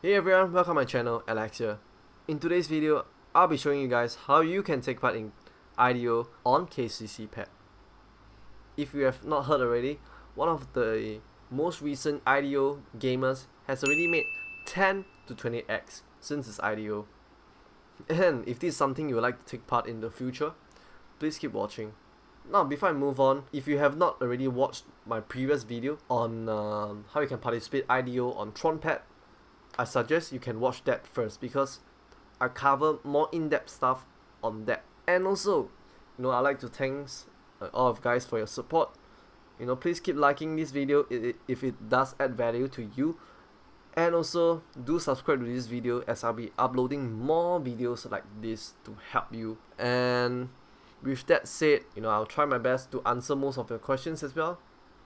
Hey everyone, welcome to my channel, Alex here. In today's video, I'll be showing you guys how you can take part in IDO on KCCPAD. If you have not heard already, one of the most recent IDO gamers has already made 10 to 20x since its IDO. And if this is something you would like to take part in the future, please keep watching. Now, before I move on, if you have not already watched my previous video on how you can participate IDO on TronPad, I suggest you can watch that first because I cover more in-depth stuff on that. And also, I'd like to thank all of you guys for your support. Please keep liking this video if it does add value to you. And also, do subscribe to this video as I'll be uploading more videos like this to help you. And with that said, I'll try my best to answer most of your questions as well.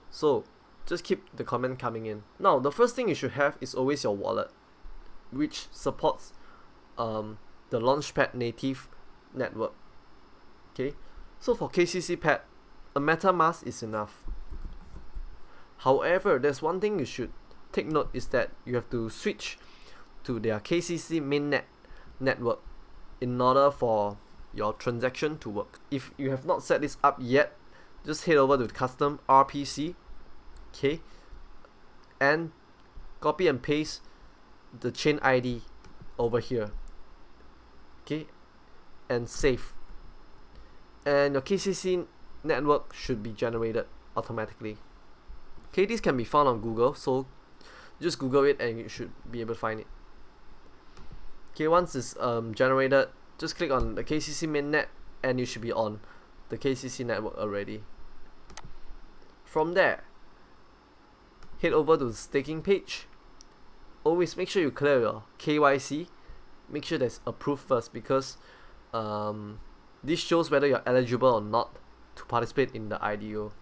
So, just keep the comment coming in. Now, the first thing you should have is always your wallet, which supports the Launchpad native network. Okay, so for KCCPAD, a MetaMask is enough. However, there's one thing you should take note is that you have to switch to their KCC mainnet network in order for your transaction to work. If you have not set this up yet, just head over to custom RPC, okay, and copy and paste the chain ID over here, okay, and save, and your KCC network should be generated automatically. Okay, this can be found on Google, so just Google it and you should be able to find it. Okay, once it's generated, just click on the KCC mainnet and you should be on the KCC network already. From there, head over to the staking page. Always make sure you clear your KYC. Make sure that's approved first because this shows whether you're eligible or not to participate in the IDO.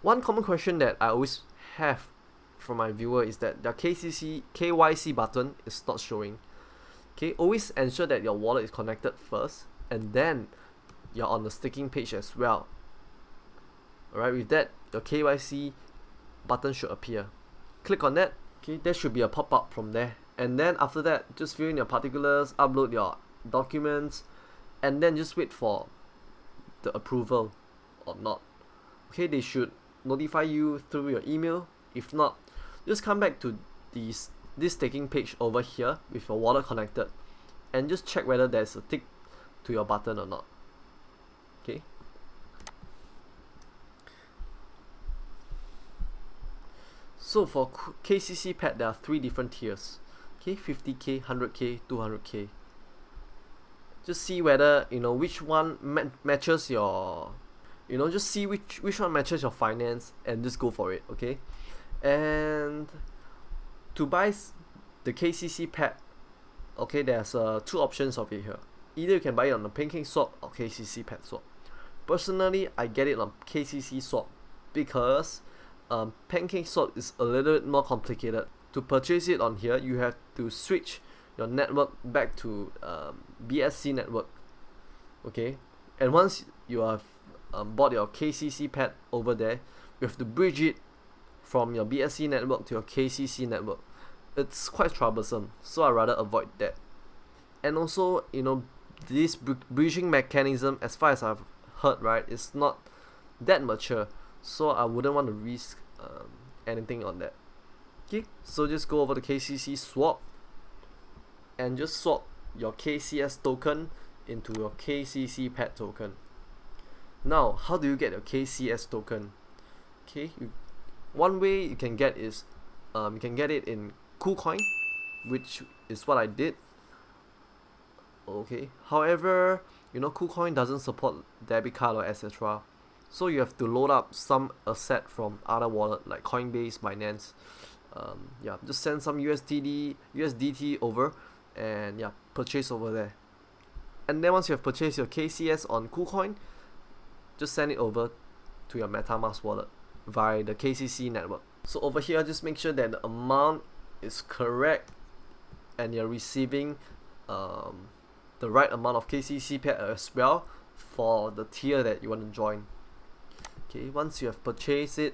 One common question that I always have from my viewer is that the KYC button is not showing. Okay, always ensure that your wallet is connected first and then you're on the staking page as well. Alright, with that, your KYC button should appear. Click on that. Okay, there should be a pop-up from there, and then after that, just fill in your particulars, upload your documents, and then just wait for the approval or not. Okay, they should notify you through your email. If not, just come back to this staking page over here with your wallet connected and just check whether there's a tick to your button or not. Okay. So for KCCPAD, there are 3 different tiers. Okay, 50k, 100k, 200k. Just see whether which one matches your, just see which one matches your finance and just go for it. Okay, and to buy the KCCPAD, okay, there's 2 options of it here. Either you can buy it on the PancakeSwap or KCCPAD swap. Personally, I get it on KCC swap because PancakeSwap is a little bit more complicated. To purchase it on here, you have to switch your network back to BSC network. Okay, and once you have bought your KCCPAD over there, you have to bridge it from your BSC network to your KCC network. It's quite troublesome, so I rather avoid that. And also, this bridging mechanism, as far as I've heard, right, is not that mature, so I wouldn't want to risk anything on that. Okay, so just go over to KCC swap and just swap your KCS token into your KCCPAD token. Now, how do you get your KCS token? Okay, one way you can get is you can get it in KuCoin, which is what I did. Okay, however, KuCoin doesn't support debit card or etc. So you have to load up some asset from other wallet like Coinbase, Binance. Yeah, just send some USDT over and yeah, purchase over there. And then once you have purchased your KCS on KuCoin, just send it over to your MetaMask wallet via the KCC network. So over here, just make sure that the amount is correct and you're receiving the right amount of KCCPAD as well for the tier that you want to join. Okay, once you have purchased it,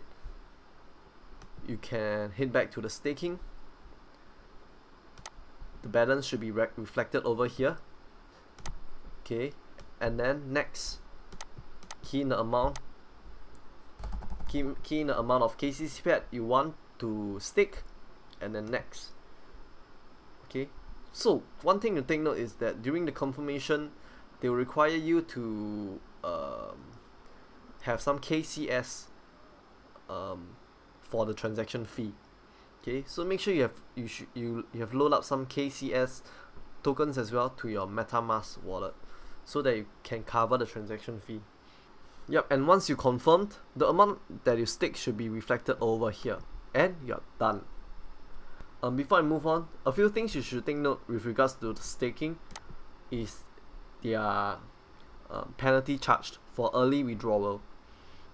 you can head back to the staking the balance should be reflected over here. Okay, and then next, key in the amount of KCCPAD you want to stake, and then next. Okay, so one thing to take note is that during the confirmation, they will require you to have some KCS for the transaction fee. Okay, so make sure you have load up some KCS tokens as well to your MetaMask wallet, so that you can cover the transaction fee. Yep, and once you confirmed, the amount that you stake should be reflected over here, and you're done. Before I move on, a few things you should take note with regards to the staking is their penalty charged for early withdrawal.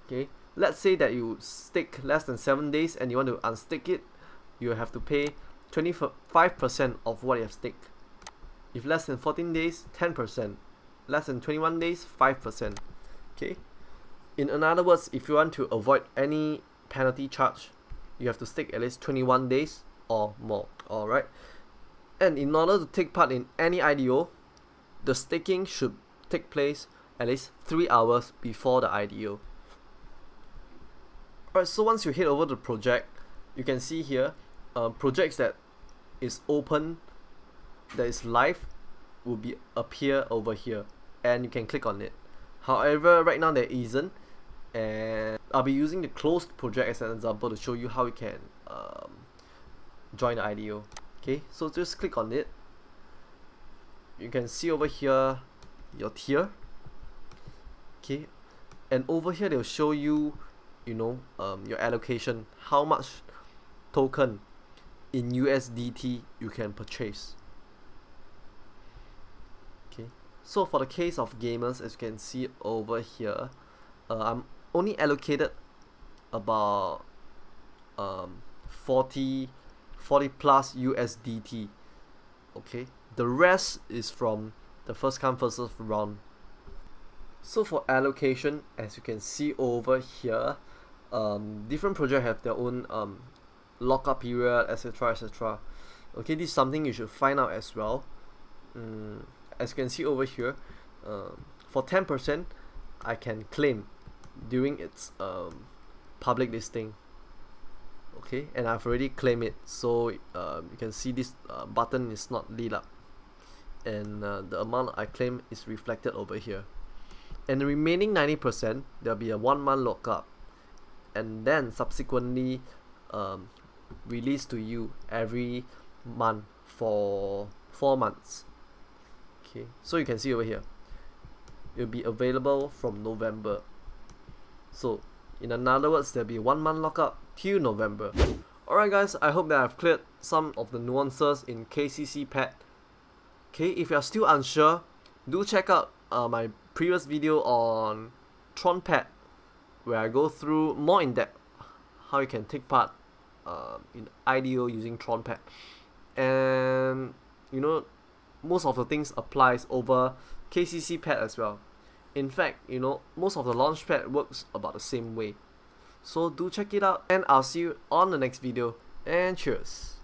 Okay, let's say that you stake less than 7 days and you want to unstake it, you have to pay 25% of what you have staked. If less than 14 days, 10%. Less than 21 days, 5%. Okay. In other words, if you want to avoid any penalty charge, you have to stake at least 21 days or more. Alright. And in order to take part in any IDO, the staking should take place at least 3 hours before the IDO. Alright, so once you head over to the project, you can see here projects that is open, that is live, will be appear over here, and you can click on it. However, right now there isn't, and I'll be using the closed project as an example to show you how you can join the IDO. Okay, so just click on it. You can see over here your tier. Okay, and over here they'll show you, your allocation, how much token in USDT you can purchase. Okay, so for the case of gamers, as you can see over here, I'm only allocated about 40 plus USDT. Okay, the rest is from the first come first serve round. So for allocation, as you can see over here, different projects have their own lockup period, etc. Okay, this is something you should find out as well. As you can see over here, for 10% I can claim during its public listing. Okay, and I've already claimed it, so you can see this button is not lit up, and the amount I claim is reflected over here. And the remaining 90%, there'll be a 1 month lockup, and then subsequently released to you every month for 4 months. Okay, so you can see over here, it'll be available from November. So in other words, there'll be 1 month lockup till November. Alright guys, I hope that I've cleared some of the nuances in KCCPAD. Okay, if you're still unsure, do check out my previous video on TronPad, where I go through more in depth how you can take part in IDO using TronPad. And most of the things applies over KCCPAD as well. In fact, most of the launchpad works about the same way. So do check it out, and I'll see you on the next video, and cheers.